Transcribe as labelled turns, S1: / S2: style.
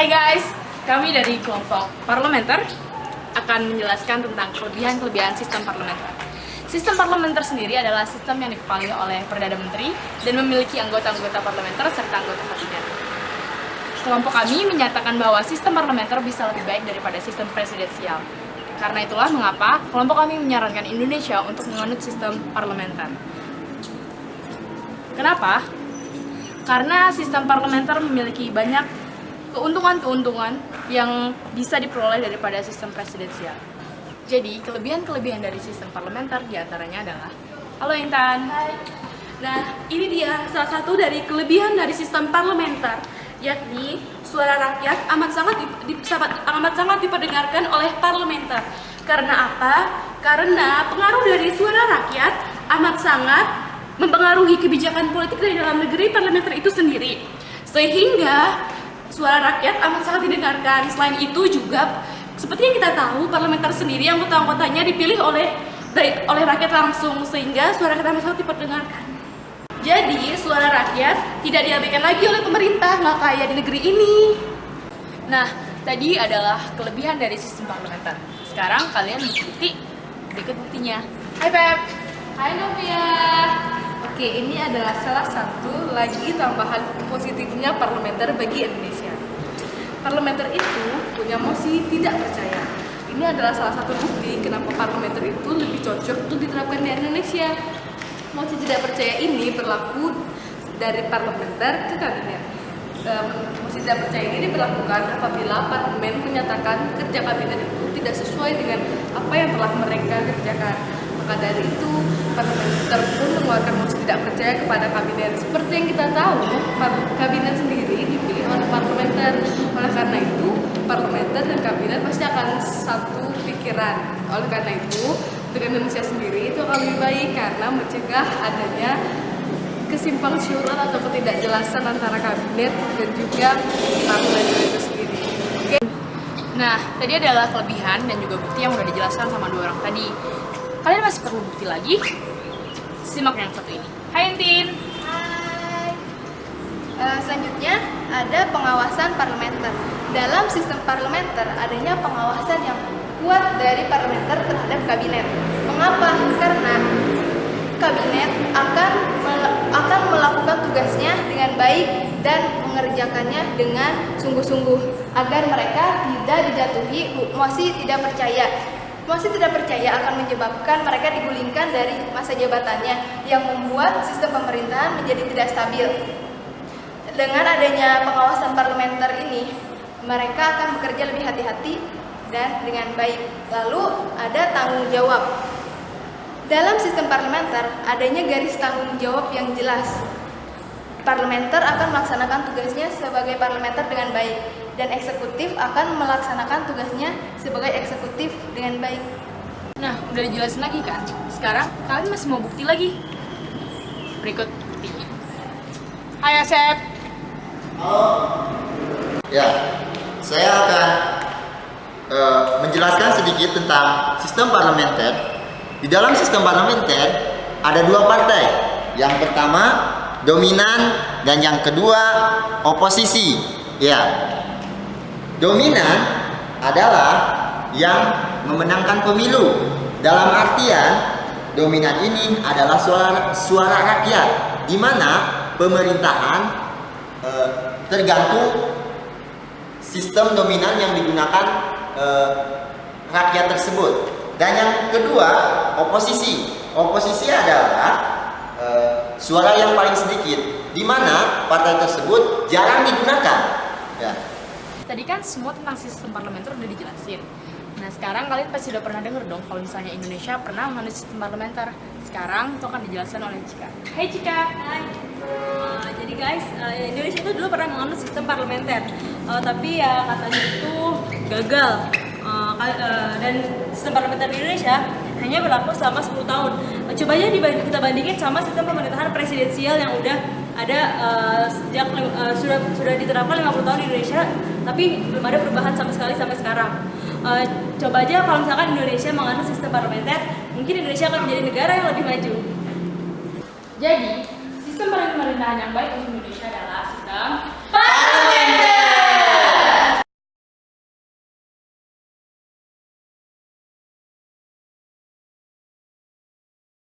S1: Hai guys, kami dari kelompok parlementer akan menjelaskan tentang kelebihan-kelebihan sistem parlementer. Sistem parlementer sendiri adalah sistem yang dikepalai oleh Perdana Menteri dan memiliki anggota-anggota parlementer serta anggota kabinet. Kelompok kami menyatakan bahwa sistem parlementer bisa lebih baik daripada sistem presidensial. Karena itulah mengapa kelompok kami menyarankan Indonesia untuk menganut sistem parlementer. Kenapa? Karena sistem parlementer memiliki banyak keuntungan-keuntungan yang bisa diperoleh daripada sistem presidensial. Jadi, kelebihan-kelebihan dari sistem parlementer diantaranya adalah halo Intan.
S2: Hai. Nah, ini dia salah satu dari kelebihan dari sistem parlementer, yakni suara rakyat amat sangat diperdengarkan oleh parlementer. Karena apa? Karena pengaruh dari suara rakyat amat sangat mempengaruhi kebijakan politik dari dalam negeri parlementer itu sendiri. Sehingga suara rakyat amat sangat didengarkan. Selain itu juga, seperti yang kita tahu, parlementer sendiri anggota-anggotanya dipilih oleh rakyat langsung, sehingga suara rakyat amat sangat diperdengarkan. Jadi, suara rakyat tidak diabaikan lagi oleh pemerintah, nggak kayak di negeri ini.
S1: Nah, tadi adalah kelebihan dari sistem parlementer. Sekarang kalian mengikuti berikut buktinya. Hai Pep.
S2: Hai Novia. Oke, ini adalah salah satu lagi tambahan positifnya parlementer bagi Indonesia. Parlementer itu punya mosi tidak percaya. Ini adalah salah satu bukti kenapa parlementer itu lebih cocok untuk diterapkan di Indonesia. Mosi tidak percaya ini berlaku dari parlementer ke kabinet. Mosi tidak percaya ini diberlakukan apabila parlemen menyatakan kerja kabinet itu tidak sesuai dengan apa yang telah mereka kerjakan. Maka dari itu, parlementer pun mengeluarkan mosi tidak percaya kepada kabinet. Seperti yang kita tahu, kabinet sendiri dipilih oleh parlementer. Oleh karena itu, parlementer dan kabinet pasti akan satu pikiran. Oleh karena itu, untuk Indonesia sendiri itu akan lebih baik karena mencegah adanya kesimpang siuran atau ketidakjelasan antara kabinet dan juga parlementer itu sendiri. Oke.
S1: Nah, tadi adalah kelebihan dan juga bukti yang sudah dijelaskan sama dua orang tadi. Kalian masih perlu bukti lagi? Simak yang satu ini. Hai Intin.
S3: Hai. Selanjutnya ada pengawasan parlementer. Dalam sistem parlementer adanya pengawasan yang kuat dari parlementer terhadap kabinet. Mengapa? Karena kabinet akan melakukan tugasnya dengan baik dan mengerjakannya dengan sungguh-sungguh agar mereka tidak dijatuhi mosi tidak percaya. Mosi tidak percaya akan menyebabkan mereka digulingkan dari masa jabatannya yang membuat sistem pemerintahan menjadi tidak stabil. Dengan adanya pengawasan parlementer ini, mereka akan bekerja lebih hati-hati dan dengan baik. Lalu ada tanggung jawab. Dalam sistem parlementer adanya garis tanggung jawab yang jelas. Parlementer akan melaksanakan tugasnya sebagai parlementer dengan baik dan eksekutif akan melaksanakan tugasnya sebagai eksekutif dengan baik.
S1: Nah, udah dijelasin lagi kan? Sekarang kalian masih mau bukti lagi? Berikut buktinya. Hai Asep.
S4: Halo. Ya, saya akan menjelaskan sedikit tentang sistem parlementer. Di dalam sistem parlementer ada dua partai. Yang pertama dominan dan yang kedua oposisi. Ya, dominan adalah yang memenangkan pemilu. Dalam artian dominan ini adalah suara rakyat, di mana pemerintahan tergantung sistem dominan yang digunakan rakyat tersebut. Dan yang kedua oposisi. Oposisi adalah suara yang paling sedikit, di mana partai tersebut jarang digunakan. Ya.
S1: Tadi kan semua tentang sistem parlementer udah dijelasin. Nah, sekarang kalian pasti udah pernah denger dong kalau misalnya Indonesia pernah menganut sistem parlementer. Sekarang itu akan dijelaskan oleh Cika. Hai Cika.
S2: Hai. Jadi guys, Indonesia itu dulu pernah menganut sistem parlementer, tapi ya katanya itu gagal. Dan sistem parlementer di Indonesia hanya berlaku selama 10 tahun. Coba aja kita bandingin sama sistem pemerintahan presidensial yang udah ada sejak sudah diterapkan 50 tahun di Indonesia, tapi belum ada perubahan sama sekali sampai sekarang. Coba aja kalau misalkan Indonesia menganut sistem parlementer, mungkin Indonesia akan menjadi negara yang lebih maju.
S1: Jadi, sistem pemerintahan yang baik untuk Indonesia adalah